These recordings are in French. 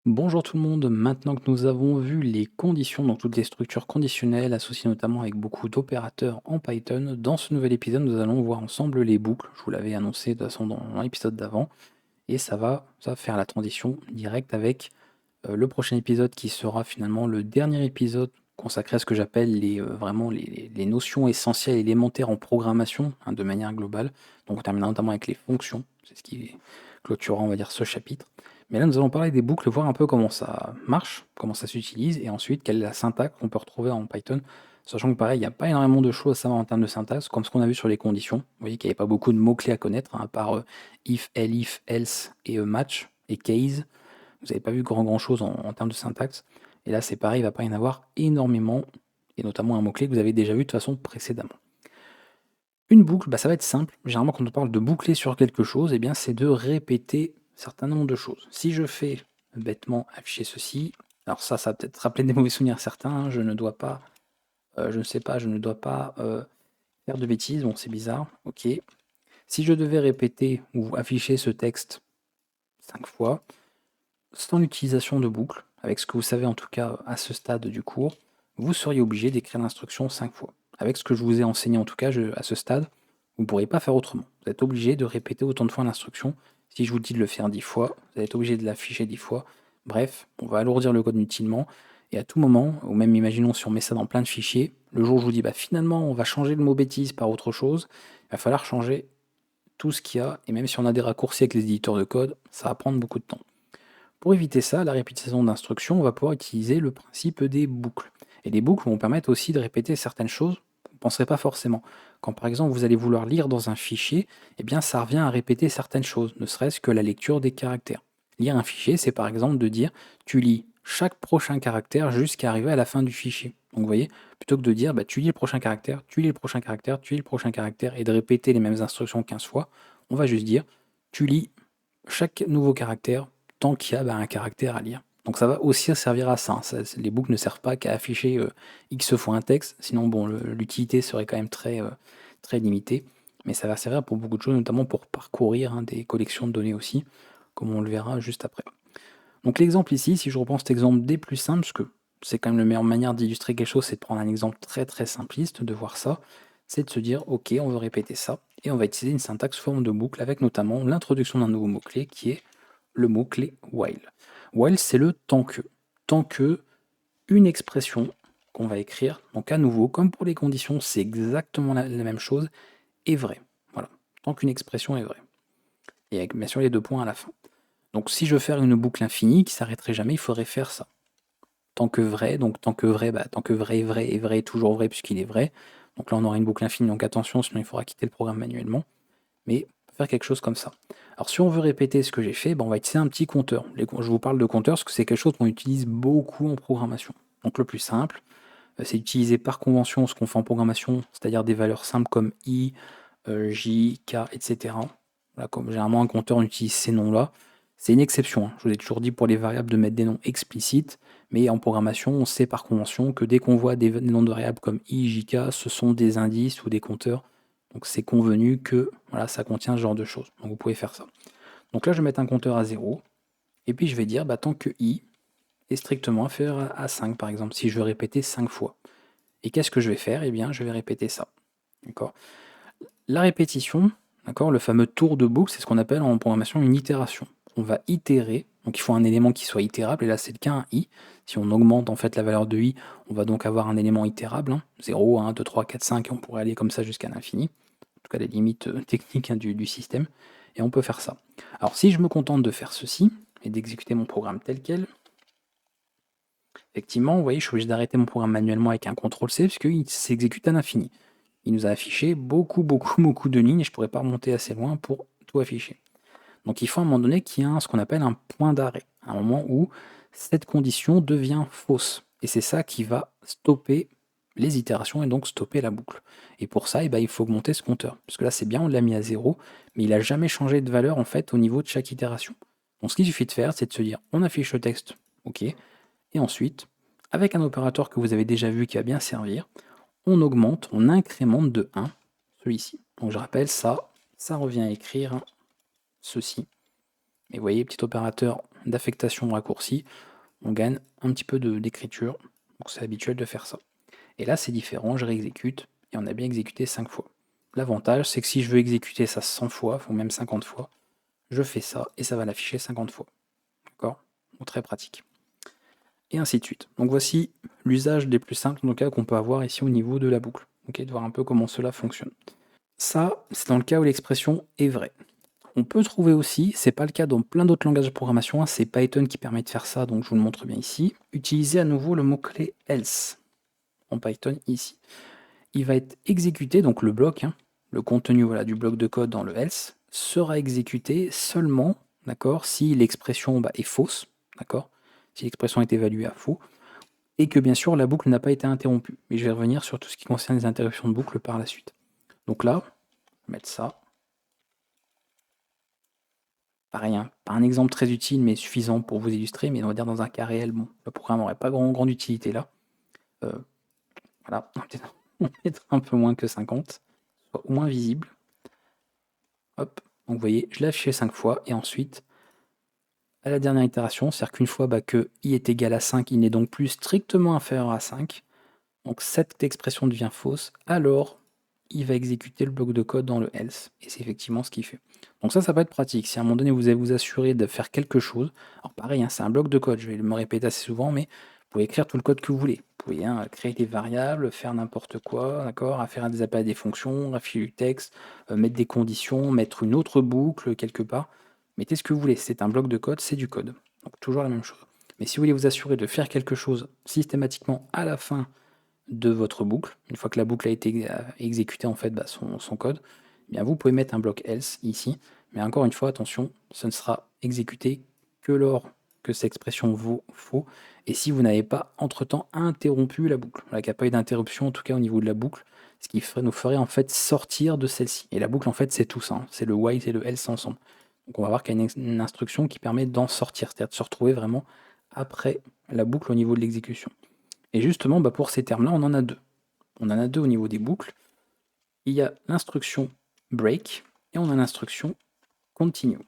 Bonjour tout le monde, maintenant que nous avons vu les conditions, donc toutes les structures conditionnelles associées notamment avec beaucoup d'opérateurs en Python, dans ce nouvel épisode nous allons voir ensemble les boucles, je vous l'avais annoncé de toute façon dans l'épisode d'avant, et ça va faire la transition directe avec le prochain épisode qui sera finalement le dernier épisode consacré à ce que j'appelle vraiment les notions essentielles élémentaires en programmation, hein, de manière globale. Donc on terminera notamment avec les fonctions, c'est ce qui clôturera on va dire ce chapitre. Mais là nous allons parler des boucles, voir un peu comment ça marche, comment ça s'utilise, et ensuite quelle est la syntaxe qu'on peut retrouver en Python. Sachant que pareil, il n'y a pas énormément de choses à savoir en termes de syntaxe, comme ce qu'on a vu sur les conditions. Vous voyez qu'il n'y avait pas beaucoup de mots-clés à connaître, hein, à part if, elif, else et match et case. Vous n'avez pas vu grand chose en termes de syntaxe. Et là, c'est pareil, il ne va pas y en avoir énormément, et notamment un mot-clé que vous avez déjà vu de toute façon précédemment. Une boucle, ça va être simple. Généralement, quand on parle de boucler sur quelque chose, eh bien, c'est de répéter un certain nombre de choses. Si je fais bêtement afficher ceci, alors ça va peut-être rappeler des mauvais souvenirs à certains, hein, je ne dois pas, je ne sais pas, je ne dois pas faire de bêtises, bon, c'est bizarre, ok. Si je devais répéter ou afficher ce texte 5 fois, sans l'utilisation de boucles, avec ce que vous savez en tout cas à ce stade du cours, vous seriez obligé d'écrire l'instruction 5 fois. Avec ce que je vous ai enseigné en tout cas à ce stade, vous ne pourrez pas faire autrement. Vous êtes obligé de répéter autant de fois l'instruction. Si je vous dis de le faire 10 fois, vous êtes obligé de l'afficher 10 fois. Bref, on va alourdir le code inutilement. Et à tout moment, ou même imaginons si on met ça dans plein de fichiers, le jour où je vous dis finalement on va changer le mot bêtise par autre chose, il va falloir changer tout ce qu'il y a, et même si on a des raccourcis avec les éditeurs de code, ça va prendre beaucoup de temps. Pour éviter ça, la répétition d'instructions, on va pouvoir utiliser le principe des boucles. Et les boucles vont permettre aussi de répéter certaines choses que vous ne penserez pas forcément. Quand par exemple vous allez vouloir lire dans un fichier, eh bien ça revient à répéter certaines choses, ne serait-ce que la lecture des caractères. Lire un fichier, c'est par exemple de dire tu lis chaque prochain caractère jusqu'à arriver à la fin du fichier. Donc vous voyez, plutôt que de dire tu lis le prochain caractère, tu lis le prochain caractère, tu lis le prochain caractère et de répéter les mêmes instructions 15 fois, on va juste dire tu lis chaque nouveau caractère tant qu'il y a un caractère à lire. Donc ça va aussi servir à ça, hein. Les boucles ne servent pas qu'à afficher X fois un texte, sinon bon, l'utilité serait quand même très limitée, mais ça va servir pour beaucoup de choses, notamment pour parcourir, hein, des collections de données aussi, comme on le verra juste après. Donc l'exemple ici, si je reprends cet exemple des plus simples, parce que c'est quand même la meilleure manière d'illustrer quelque chose, c'est de prendre un exemple très simpliste, de voir ça, c'est de se dire ok, on veut répéter ça, et on va utiliser une syntaxe forme de boucle avec notamment l'introduction d'un nouveau mot-clé qui est le mot-clé while. While, c'est le tant que. Tant que une expression qu'on va écrire, donc à nouveau, comme pour les conditions, c'est exactement la même chose, est vraie. Voilà. Tant qu'une expression est vraie. Et avec bien sûr les deux points à la fin. Donc si je veux faire une boucle infinie qui s'arrêterait jamais, il faudrait faire ça. Tant que vrai, donc tant que vrai, tant que vrai est vrai, toujours vrai puisqu'il est vrai. Donc là on aura une boucle infinie, donc attention, sinon il faudra quitter le programme manuellement. Mais faire quelque chose comme ça. Alors si on veut répéter ce que j'ai fait, on va utiliser un petit compteur. Je vous parle de compteur parce que c'est quelque chose qu'on utilise beaucoup en programmation. Donc le plus simple, c'est d'utiliser par convention ce qu'on fait en programmation, c'est-à-dire des valeurs simples comme i, j, k, etc. Voilà, comme généralement un compteur on utilise ces noms-là. C'est une exception, hein. Je vous ai toujours dit pour les variables de mettre des noms explicites, mais en programmation, on sait par convention que dès qu'on voit des noms de variables comme i, j, k, ce sont des indices ou des compteurs. Donc c'est convenu que voilà, ça contient ce genre de choses. Donc vous pouvez faire ça. Donc là, je vais mettre un compteur à 0, et puis je vais dire tant que i est strictement inférieur à 5, par exemple, si je veux répéter 5 fois. Et qu'est-ce que je vais faire? Eh bien, je vais répéter ça. D'accord. La répétition, d'accord, le fameux tour de boucle, c'est ce qu'on appelle en programmation une itération. On va itérer, donc il faut un élément qui soit itérable, et là c'est le cas, un i. Si on augmente en fait la valeur de i, on va donc avoir un élément itérable, hein, 0, 1, 2, 3, 4, 5, et on pourrait aller comme ça jusqu'à l'infini. En tout cas les limites techniques, hein, du système, et on peut faire ça. Alors si je me contente de faire ceci, et d'exécuter mon programme tel quel, effectivement, vous voyez, je suis obligé d'arrêter mon programme manuellement avec un CTRL-C, puisqu'il s'exécute à l'infini. Il nous a affiché beaucoup de lignes, et je ne pourrais pas remonter assez loin pour tout afficher. Donc il faut à un moment donné qu'il y ait ce qu'on appelle un point d'arrêt, un moment où cette condition devient fausse. Et c'est ça qui va stopper les itérations et donc stopper la boucle. Et pour ça, il faut augmenter ce compteur. Parce que là, c'est bien, on l'a mis à 0, mais il n'a jamais changé de valeur en fait au niveau de chaque itération. Donc ce qu'il suffit de faire, c'est de se dire, on affiche le texte, ok, et ensuite, avec un opérateur que vous avez déjà vu qui va bien servir, on augmente, on incrémente de 1 celui-ci. Donc je rappelle, ça revient à écrire ceci. Et vous voyez, petit opérateur d'affectation raccourci, on gagne un petit peu d'écriture, donc c'est habituel de faire ça. Et là c'est différent, je réexécute, et on a bien exécuté 5 fois. L'avantage c'est que si je veux exécuter ça 100 fois, ou même 50 fois, je fais ça, et ça va l'afficher 50 fois. D'accord? Donc très pratique. Et ainsi de suite. Donc voici l'usage des plus simples, en tout cas, qu'on peut avoir ici au niveau de la boucle. Ok, de voir un peu comment cela fonctionne. Ça, c'est dans le cas où l'expression est vraie. On peut trouver aussi, c'est pas le cas dans plein d'autres langages de programmation, hein, c'est Python qui permet de faire ça, donc je vous le montre bien ici. Utilisez à nouveau le mot-clé else en Python ici. Il va être exécuté, donc le bloc, hein, le contenu voilà, du bloc de code dans le else, sera exécuté seulement, d'accord, si l'expression est fausse, d'accord, si l'expression est évaluée à faux, et que bien sûr la boucle n'a pas été interrompue. Mais je vais revenir sur tout ce qui concerne les interruptions de boucle par la suite. Donc là, je vais mettre ça. Pareil, hein, pas un exemple très utile, mais suffisant pour vous illustrer, mais on va dire dans un cas réel, bon, le programme n'aurait pas grande utilité là. Voilà, on va mettre un peu moins que 50, soit au moins visible. Hop, donc vous voyez, je l'ai affiché 5 fois, et ensuite, à la dernière itération, c'est-à-dire qu'une fois que i est égal à 5, il n'est donc plus strictement inférieur à 5, donc cette expression devient fausse, alors il va exécuter le bloc de code dans le else, et c'est effectivement ce qu'il fait. Donc ça peut être pratique, si à un moment donné vous allez vous assurer de faire quelque chose, alors pareil, hein, c'est un bloc de code, je vais me répéter assez souvent, mais vous pouvez écrire tout le code que vous voulez. Vous pouvez créer des variables, faire n'importe quoi, d'accord, à faire des appels à des fonctions, afficher du texte, mettre des conditions, mettre une autre boucle quelque part. Mettez ce que vous voulez, c'est un bloc de code, c'est du code. Donc toujours la même chose. Mais si vous voulez vous assurer de faire quelque chose systématiquement à la fin de votre boucle, une fois que la boucle a été exécutée en fait son code, eh bien vous pouvez mettre un bloc else ici, mais encore une fois attention, ce ne sera exécuté que lors que cette expression vaut faux, et si vous n'avez pas entre-temps interrompu la boucle, qu'il n'y a pas eu d'interruption en tout cas au niveau de la boucle, ce qui nous ferait en fait sortir de celle-ci. Et la boucle en fait c'est tout ça, hein. C'est le while et le else ensemble. Donc on va voir qu'il y a une instruction qui permet d'en sortir, c'est-à-dire de se retrouver vraiment après la boucle au niveau de l'exécution. Et justement, pour ces termes-là, on en a deux. On en a deux au niveau des boucles. Il y a l'instruction break et on a l'instruction continue.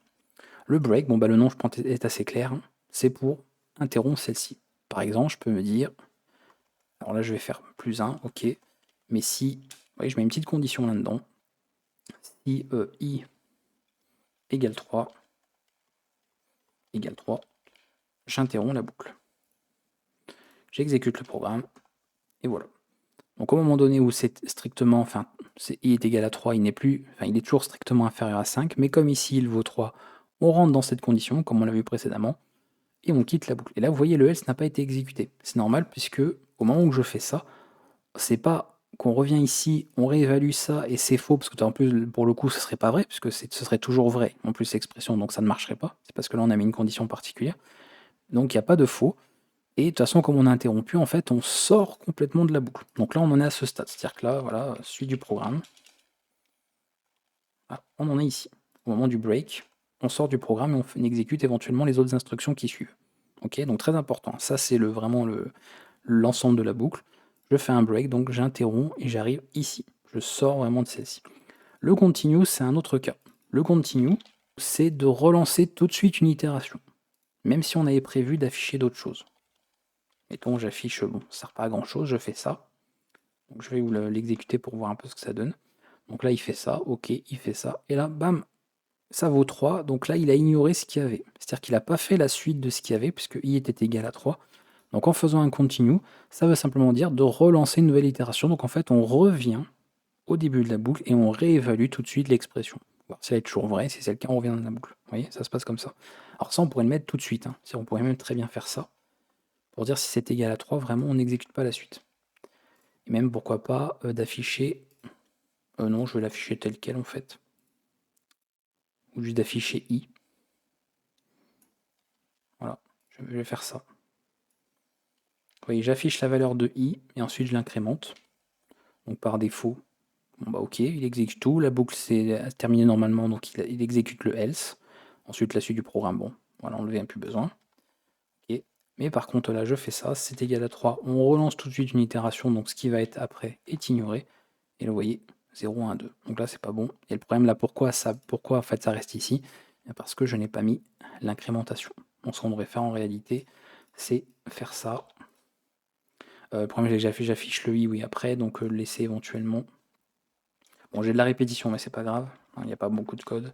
Le break, le nom je pense est assez clair, hein. C'est pour interrompre celle-ci. Par exemple, je peux me dire, alors là je vais faire plus 1, ok, mais si, je mets une petite condition là-dedans, si i égale 3, j'interromps la boucle. J'exécute le programme, et voilà. Donc au moment donné où c'est strictement, i est égal à 3, il est toujours strictement inférieur à 5, mais comme ici il vaut 3, on rentre dans cette condition, comme on l'a vu précédemment, et on quitte la boucle. Et là, vous voyez, le else n'a pas été exécuté. C'est normal, puisque au moment où je fais ça, c'est pas qu'on revient ici, on réévalue ça, et c'est faux, parce que en plus, pour le coup, ce serait pas vrai, puisque ce serait toujours vrai, en plus l'expression, donc ça ne marcherait pas. C'est parce que là, on a mis une condition particulière. Donc il n'y a pas de faux. Et de toute façon, comme on a interrompu, en fait, on sort complètement de la boucle. Donc là, on en est à ce stade. C'est-à-dire que là, voilà, suite du programme. Ah, on en est ici. Au moment du break, on sort du programme et on exécute éventuellement les autres instructions qui suivent. Ok, donc très important. Ça, c'est vraiment l'ensemble de la boucle. Je fais un break, donc j'interromps et j'arrive ici. Je sors vraiment de celle-ci. Le continue, c'est un autre cas. Le continue, c'est de relancer tout de suite une itération, même si on avait prévu d'afficher d'autres choses. Mettons, j'affiche, ça sert pas à grand chose, je fais ça. Donc je vais vous l'exécuter pour voir un peu ce que ça donne. Donc là, il fait ça, ok, il fait ça. Et là, bam, ça vaut 3. Donc là, il a ignoré ce qu'il y avait. C'est-à-dire qu'il n'a pas fait la suite de ce qu'il y avait, puisque i était égal à 3. Donc en faisant un continue, ça veut simplement dire de relancer une nouvelle itération. Donc en fait, on revient au début de la boucle et on réévalue tout de suite l'expression. Voir si elle est toujours vraie, si c'est le cas, on revient dans la boucle. Vous voyez, ça se passe comme ça. Alors ça, on pourrait le mettre tout de suite. On pourrait même très bien faire ça. Pour dire si c'est égal à 3, vraiment, on n'exécute pas la suite. Et même, pourquoi pas, d'afficher... non, je vais l'afficher tel quel, en fait. Ou juste d'afficher i. Voilà, je vais faire ça. Vous voyez, j'affiche la valeur de i, et ensuite je l'incrémente. Donc par défaut, ok, il exécute tout, la boucle s'est terminée normalement, donc il exécute le else. Ensuite, la suite du programme, voilà, on ne plus besoin. Okay. Mais par contre, là, je fais ça, c'est égal à 3, on relance tout de suite une itération, donc ce qui va être après est ignoré. Et là, vous voyez, 0, 1, 2. Donc là, c'est pas bon. Et le problème, là, pourquoi en fait ça reste ici? Parce que je n'ai pas mis l'incrémentation. Donc ce qu'on devrait faire en réalité, c'est faire ça. Le problème, c'est que j'affiche le i, oui, après, donc le laisser éventuellement. Bon, j'ai de la répétition, mais c'est pas grave, hein, il n'y a pas beaucoup de code.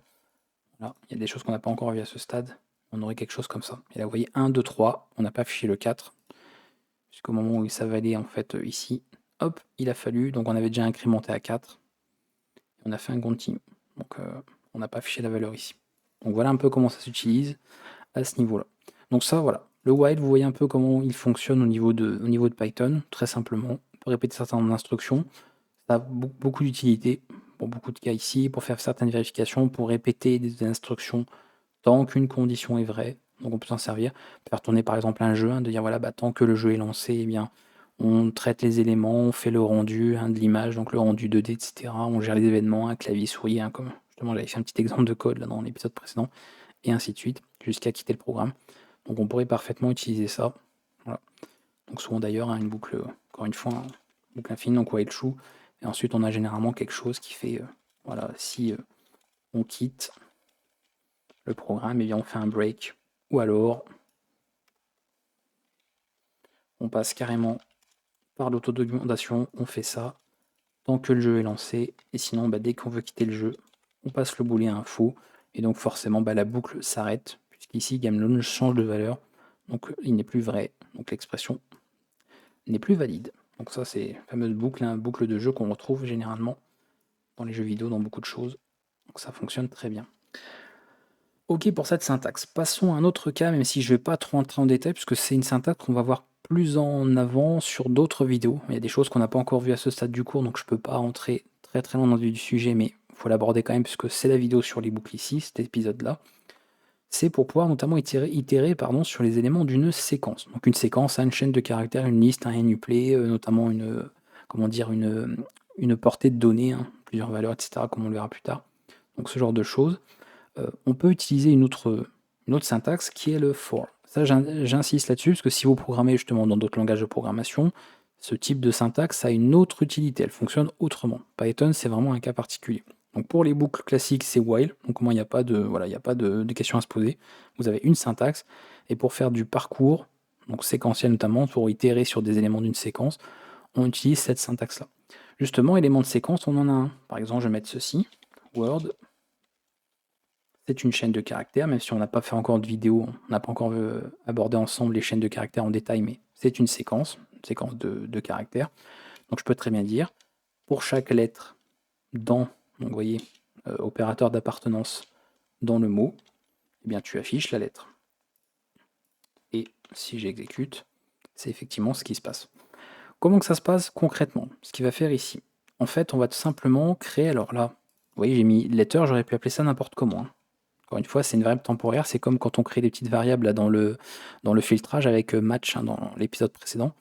Voilà, il y a des choses qu'on n'a pas encore vues à ce stade. On aurait quelque chose comme ça. Et là, vous voyez, 1, 2, 3, on n'a pas affiché le 4. Jusqu'au moment où ça va aller, en fait, ici, hop, il a fallu, donc on avait déjà incrémenté à 4. On a fait un continue. Donc, on n'a pas affiché la valeur ici. Donc voilà un peu comment ça s'utilise à ce niveau-là. Donc ça, voilà. Le while, vous voyez un peu comment il fonctionne au niveau de Python, très simplement. On peut répéter certaines instructions. Ça a beaucoup d'utilité pour beaucoup de cas ici, pour faire certaines vérifications, pour répéter des instructions tant qu'une condition est vraie. Donc on peut s'en servir. Faire tourner par exemple un jeu, hein, de dire voilà, tant que le jeu est lancé, eh bien, on traite les éléments, on fait le rendu de l'image, donc le rendu 2D, etc. On gère les événements, un clavier souris, comme justement j'avais fait un petit exemple de code là, dans l'épisode précédent, et ainsi de suite, jusqu'à quitter le programme. Donc on pourrait parfaitement utiliser ça. Voilà. Donc souvent d'ailleurs, une boucle, encore une fois, une boucle infinie, donc while true. Et ensuite on a généralement quelque chose qui fait, voilà, si on quitte le programme, et bien on fait un break, ou alors on passe carrément par l'autodocumentation, on fait ça tant que le jeu est lancé, et sinon dès qu'on veut quitter le jeu, on passe le booléen à faux, et donc forcément la boucle s'arrête, puisqu'ici GameLaunch change de valeur, donc il n'est plus vrai, donc l'expression n'est plus valide. Donc ça c'est la fameuse boucle, boucle de jeu qu'on retrouve généralement dans les jeux vidéo, dans beaucoup de choses, donc ça fonctionne très bien. Ok pour cette syntaxe. Passons à un autre cas, même si je ne vais pas trop entrer en détail, puisque c'est une syntaxe qu'on va voir plus en avant sur d'autres vidéos. Il y a des choses qu'on n'a pas encore vues à ce stade du cours, donc je ne peux pas rentrer très très loin dans le vif du sujet, mais il faut l'aborder quand même, puisque c'est la vidéo sur les boucles ici, cet épisode-là. C'est pour pouvoir notamment itérer sur les éléments d'une séquence. Donc une séquence a une chaîne de caractères, une liste, un NuPlay, notamment une portée de données, plusieurs valeurs, etc., comme on le verra plus tard. Donc ce genre de choses. On peut utiliser une autre syntaxe qui est le for. Ça, j'insiste là-dessus, parce que si vous programmez justement dans d'autres langages de programmation, ce type de syntaxe a une autre utilité, elle fonctionne autrement. Python, c'est vraiment un cas particulier. Donc pour les boucles classiques, c'est while, donc au moins il n'y a pas de questions à se poser. Vous avez une syntaxe, et pour faire du parcours, donc séquentiel notamment, pour itérer sur des éléments d'une séquence, on utilise cette syntaxe-là. Justement, élément de séquence, on en a un. Par exemple, je vais mettre ceci, Word. C'est une chaîne de caractères, même si on n'a pas fait encore de vidéo, on n'a pas encore abordé ensemble les chaînes de caractères en détail, mais c'est une séquence de caractères. Donc je peux très bien dire, pour chaque lettre dans, donc vous voyez, opérateur d'appartenance dans le mot, eh bien tu affiches la lettre. Et si j'exécute, c'est effectivement ce qui se passe. Comment que ça se passe concrètement? Ce qu'il va faire ici. En fait, on va tout simplement créer, alors là, vous voyez, j'ai mis letter, j'aurais pu appeler ça n'importe comment. Encore une fois, c'est une variable temporaire, c'est comme quand on crée des petites variables là, dans le filtrage avec match dans l'épisode précédent.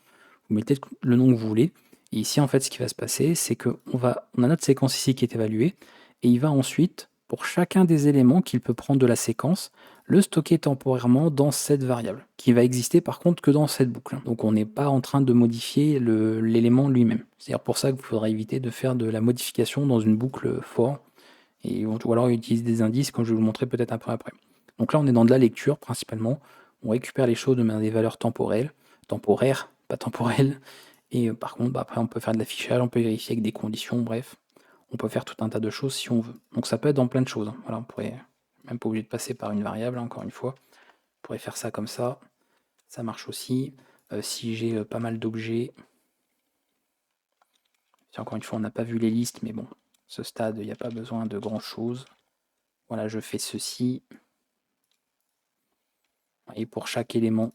Vous mettez le nom que vous voulez. Et ici, en fait, ce qui va se passer, c'est qu'on a notre séquence ici qui est évaluée, et il va ensuite, pour chacun des éléments qu'il peut prendre de la séquence, le stocker temporairement dans cette variable, qui va exister par contre que dans cette boucle. Donc on n'est pas en train de modifier l'élément lui-même. C'est-à-dire pour ça qu'il faudra éviter de faire de la modification dans une boucle for, ou alors utiliser des indices, comme je vais vous le montrer peut-être un peu après. Donc là, on est dans de la lecture principalement. On récupère les choses de manière des valeurs temporaires, pas temporelles. Et par contre, après, on peut faire de l'affichage, on peut vérifier avec des conditions, bref. On peut faire tout un tas de choses si on veut. Donc ça peut être dans plein de choses. Voilà, on pourrait même pas obligé de passer par une variable, encore une fois. On pourrait faire ça comme ça. Ça marche aussi. Si j'ai pas mal d'objets, si encore une fois, on n'a pas vu les listes, mais bon, ce stade, il n'y a pas besoin de grand chose. Voilà, je fais ceci. Et pour chaque élément,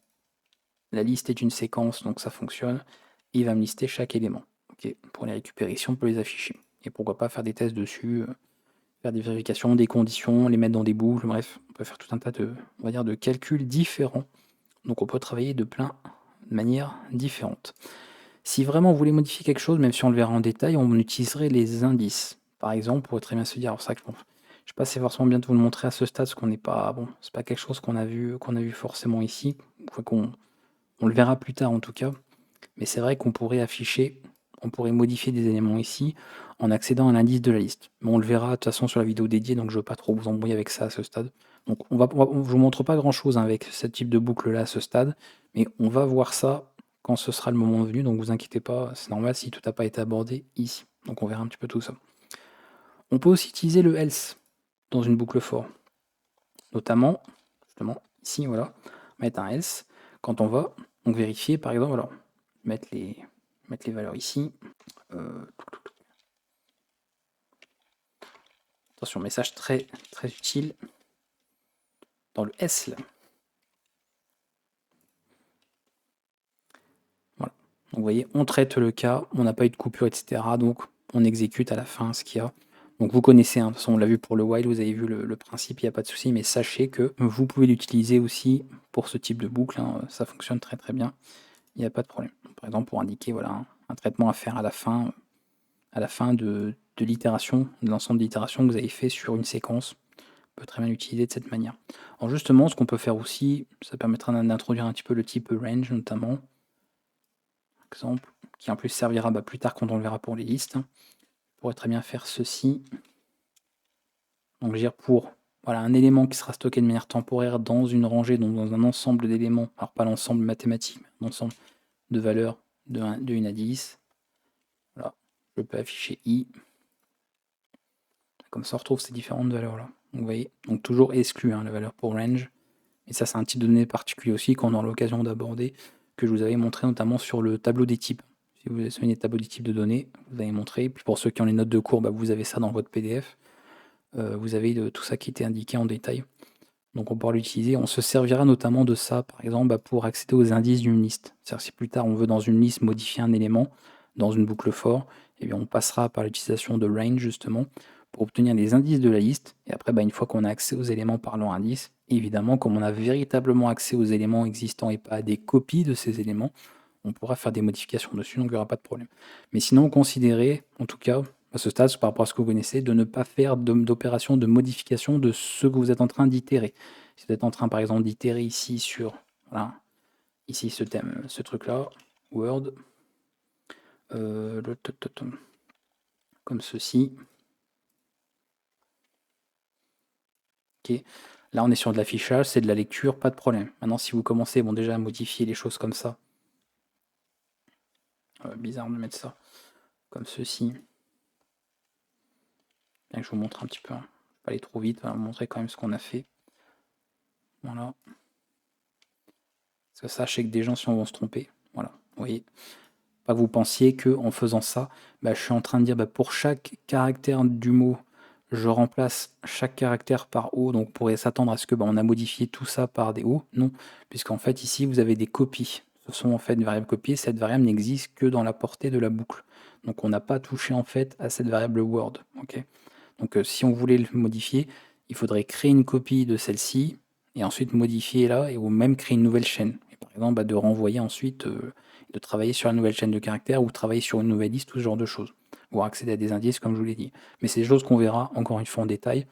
la liste est une séquence, donc ça fonctionne. Il va me lister chaque élément. Ok, pour les récupérer ici, on peut les afficher. Et pourquoi pas faire des tests dessus, faire des vérifications, des conditions, les mettre dans des boucles, bref, on peut faire tout un tas de calculs différents. Donc on peut travailler de manières différentes. Si vraiment vous voulez modifier quelque chose, même si on le verra en détail, on utiliserait les indices. Par exemple, on pourrait très bien se dire, alors ça, je sais pas si c'est forcément bien de vous le montrer à ce stade, parce qu'on n'est pas, bon, c'est pas quelque chose qu'on a vu forcément ici, qu'on le verra plus tard en tout cas. Mais c'est vrai qu'on pourrait afficher, on pourrait modifier des éléments ici en accédant à l'indice de la liste. Mais on le verra de toute façon sur la vidéo dédiée, donc je ne veux pas trop vous embrouiller avec ça à ce stade. Donc je ne vous montre pas grand chose avec ce type de boucle là à ce stade, mais on va voir ça quand ce sera le moment venu, donc vous inquiétez pas, c'est normal si tout n'a pas été abordé ici. Donc on verra un petit peu tout ça. On peut aussi utiliser le else dans une boucle for, notamment, justement, ici, voilà, mettre un else, quand on va donc vérifier, par exemple, alors, mettre les valeurs ici. Attention, message très, très utile dans le S, là. Voilà. Donc vous voyez, on traite le cas, on n'a pas eu de coupure, etc. Donc on exécute à la fin ce qu'il y a. Donc vous connaissez, hein, de toute façon on l'a vu pour le while, vous avez vu le principe, il n'y a pas de souci, mais sachez que vous pouvez l'utiliser aussi pour ce type de boucle, hein, ça fonctionne très très bien, il n'y a pas de problème. Par exemple pour indiquer voilà, un traitement à faire à la fin de l'itération, de l'ensemble d'itérations que vous avez fait sur une séquence, on peut très bien l'utiliser de cette manière. Alors justement, ce qu'on peut faire aussi, ça permettra d'introduire un petit peu le type range notamment, exemple, qui en plus servira plus tard quand on le verra pour les listes. On pourrait très bien faire ceci. Donc dire pour voilà, un élément qui sera stocké de manière temporaire dans une rangée, donc dans un ensemble d'éléments, alors pas l'ensemble mathématique, mais l'ensemble de valeurs de 1 à 10. Voilà, je peux afficher i. Comme ça on retrouve ces différentes valeurs là. Vous voyez, donc toujours exclu la valeur pour range. Et ça c'est un type de données particulier aussi qu'on aura l'occasion d'aborder, que je vous avais montré notamment sur le tableau des types. Si vous avez souligné le tableau des types de données, vous avez montré. Puis pour ceux qui ont les notes de cours, vous avez ça dans votre PDF. Vous avez tout ça qui était indiqué en détail. Donc on pourra l'utiliser. On se servira notamment de ça, par exemple, pour accéder aux indices d'une liste. C'est-à-dire si plus tard on veut dans une liste modifier un élément, dans une boucle for, eh bien on passera par l'utilisation de range justement, pour obtenir les indices de la liste. Et après, une fois qu'on a accès aux éléments par leur indice, évidemment, comme on a véritablement accès aux éléments existants et pas à des copies de ces éléments, on pourra faire des modifications dessus, donc il n'y aura pas de problème. Mais sinon, considérez, en tout cas, à ce stade, par rapport à ce que vous connaissez, de ne pas faire d'opération de modification de ce que vous êtes en train d'itérer. Si vous êtes en train, par exemple, d'itérer ici sur, voilà, ici ce thème, ce truc-là, Word, comme ceci. Ok. Là, on est sur de l'affichage, c'est de la lecture, pas de problème. Maintenant, si vous commencez, déjà à modifier les choses comme ça, bizarre de mettre ça, comme ceci. Bien que je vous montre un petit peu, hein. Pas aller trop vite, on va vous montrer quand même ce qu'on a fait. Voilà. Parce que sachez que des gens si on va se tromper. Voilà, vous voyez. Pas que vous pensiez que en faisant ça, je suis en train de dire pour chaque caractère du mot, je remplace chaque caractère par O, donc on pourrait s'attendre à ce que on a modifié tout ça par des O. Non, puisqu'en fait ici vous avez des copies. Ce sont en fait des variables copiées, cette variable n'existe que dans la portée de la boucle. Donc on n'a pas touché en fait à cette variable Word. Ok. Donc si on voulait le modifier, il faudrait créer une copie de celle-ci, et ensuite modifier là, ou même créer une nouvelle chaîne. Et par exemple, de renvoyer ensuite, de travailler sur une nouvelle chaîne de caractères, ou travailler sur une nouvelle liste, tout ce genre de choses. Ou accéder à des indices, comme je vous l'ai dit. Mais c'est des choses qu'on verra encore une fois en détail.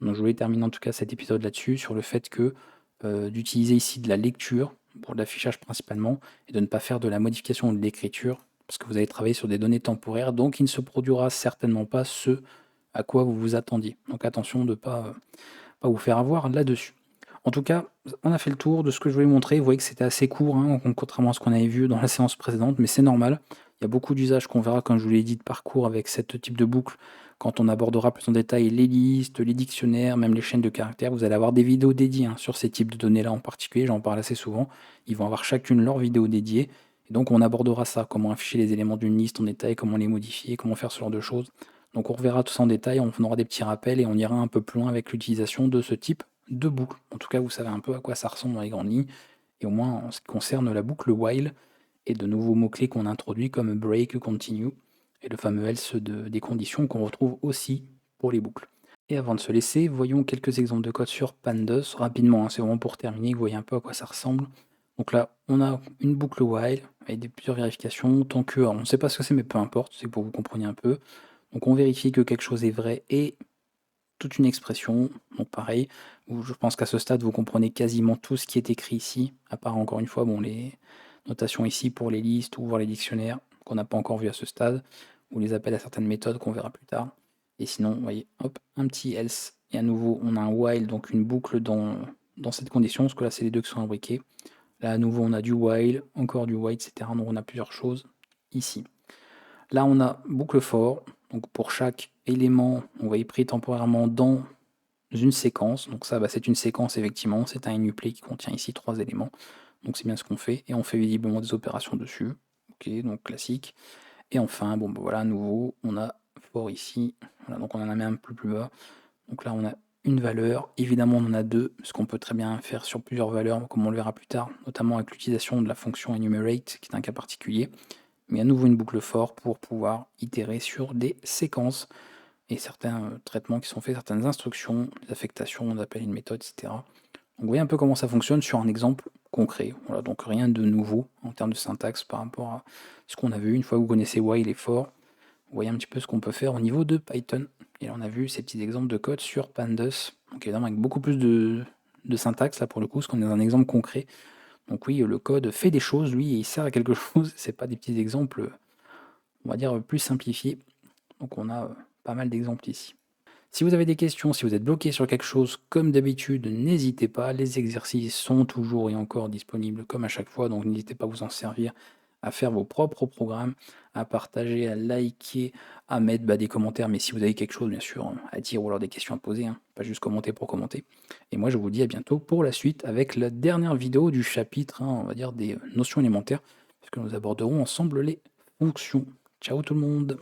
Donc je voulais terminer en tout cas cet épisode là-dessus, sur le fait que d'utiliser ici de la lecture, pour l'affichage principalement, et de ne pas faire de la modification ou de l'écriture, parce que vous allez travailler sur des données temporaires, donc il ne se produira certainement pas ce à quoi vous vous attendiez. Donc attention de ne pas vous faire avoir là-dessus. En tout cas, on a fait le tour de ce que je voulais montrer. Vous voyez que c'était assez court, contrairement à ce qu'on avait vu dans la séance précédente, mais c'est normal. Il y a beaucoup d'usages qu'on verra, comme je vous l'ai dit, de parcours avec ce type de boucle. Quand on abordera plus en détail les listes, les dictionnaires, même les chaînes de caractères, vous allez avoir des vidéos dédiées sur ces types de données-là en particulier. J'en parle assez souvent. Ils vont avoir chacune leur vidéo dédiée. Et donc on abordera ça, comment afficher les éléments d'une liste en détail, comment les modifier, comment faire ce genre de choses. Donc on reverra tout ça en détail, on aura des petits rappels et on ira un peu plus loin avec l'utilisation de ce type de boucle. En tout cas, vous savez un peu à quoi ça ressemble dans les grandes lignes, et au moins en ce qui concerne la boucle while, et de nouveaux mots-clés qu'on introduit comme break, continue, et le fameux else des conditions qu'on retrouve aussi pour les boucles. Et avant de se laisser, voyons quelques exemples de code sur Pandas, rapidement, c'est vraiment pour terminer, que vous voyez un peu à quoi ça ressemble. Donc là, on a une boucle while, avec plusieurs vérifications, tant que, alors on ne sait pas ce que c'est, mais peu importe, c'est pour que vous compreniez un peu. Donc on vérifie que quelque chose est vrai et toute une expression, donc pareil, où je pense qu'à ce stade vous comprenez quasiment tout ce qui est écrit ici, à part encore une fois les notations ici pour les listes ou voir les dictionnaires. qu'on n'a pas encore vu à ce stade, ou les appels à certaines méthodes qu'on verra plus tard. Et sinon, vous voyez, hop, un petit else, et à nouveau, on a un while, donc une boucle dans cette condition, parce que là, c'est les deux qui sont imbriqués. Là, à nouveau, on a du while, encore du while, etc. Donc, on a plusieurs choses ici. Là, on a boucle for. Donc, pour chaque élément, on va y pris temporairement dans une séquence. Donc, ça, c'est une séquence, effectivement. C'est un uplay qui contient ici 3 éléments. Donc, c'est bien ce qu'on fait. Et on fait visiblement des opérations dessus. Ok, donc classique. Et enfin, voilà, à nouveau, on a for ici. Voilà, donc, on en a mis un peu plus bas. Donc là, on a une valeur. Évidemment, on en a deux, ce qu'on peut très bien faire sur plusieurs valeurs, comme on le verra plus tard, notamment avec l'utilisation de la fonction enumerate, qui est un cas particulier. Mais à nouveau, une boucle for pour pouvoir itérer sur des séquences et certains traitements qui sont faits, certaines instructions, des affectations, on appelle une méthode, etc. Donc, vous voyez un peu comment ça fonctionne sur un exemple concret. Voilà, donc rien de nouveau en termes de syntaxe par rapport à ce qu'on a vu. Une fois que vous connaissez while et for, vous voyez un petit peu ce qu'on peut faire au niveau de Python. Et là, on a vu ces petits exemples de code sur Pandas. Donc évidemment, avec beaucoup plus de syntaxe, là, pour le coup, parce qu'on est dans un exemple concret. Donc oui, le code fait des choses, lui, et il sert à quelque chose. C'est pas des petits exemples, on va dire, plus simplifiés. Donc on a pas mal d'exemples ici. Si vous avez des questions, si vous êtes bloqué sur quelque chose, comme d'habitude, n'hésitez pas. Les exercices sont toujours et encore disponibles, comme à chaque fois. Donc n'hésitez pas à vous en servir, à faire vos propres programmes, à partager, à liker, à mettre des commentaires. Mais si vous avez quelque chose, bien sûr, à dire ou alors des questions à poser, pas juste commenter pour commenter. Et moi, je vous dis à bientôt pour la suite avec la dernière vidéo du chapitre, on va dire, des notions élémentaires, puisque nous aborderons ensemble les fonctions. Ciao tout le monde!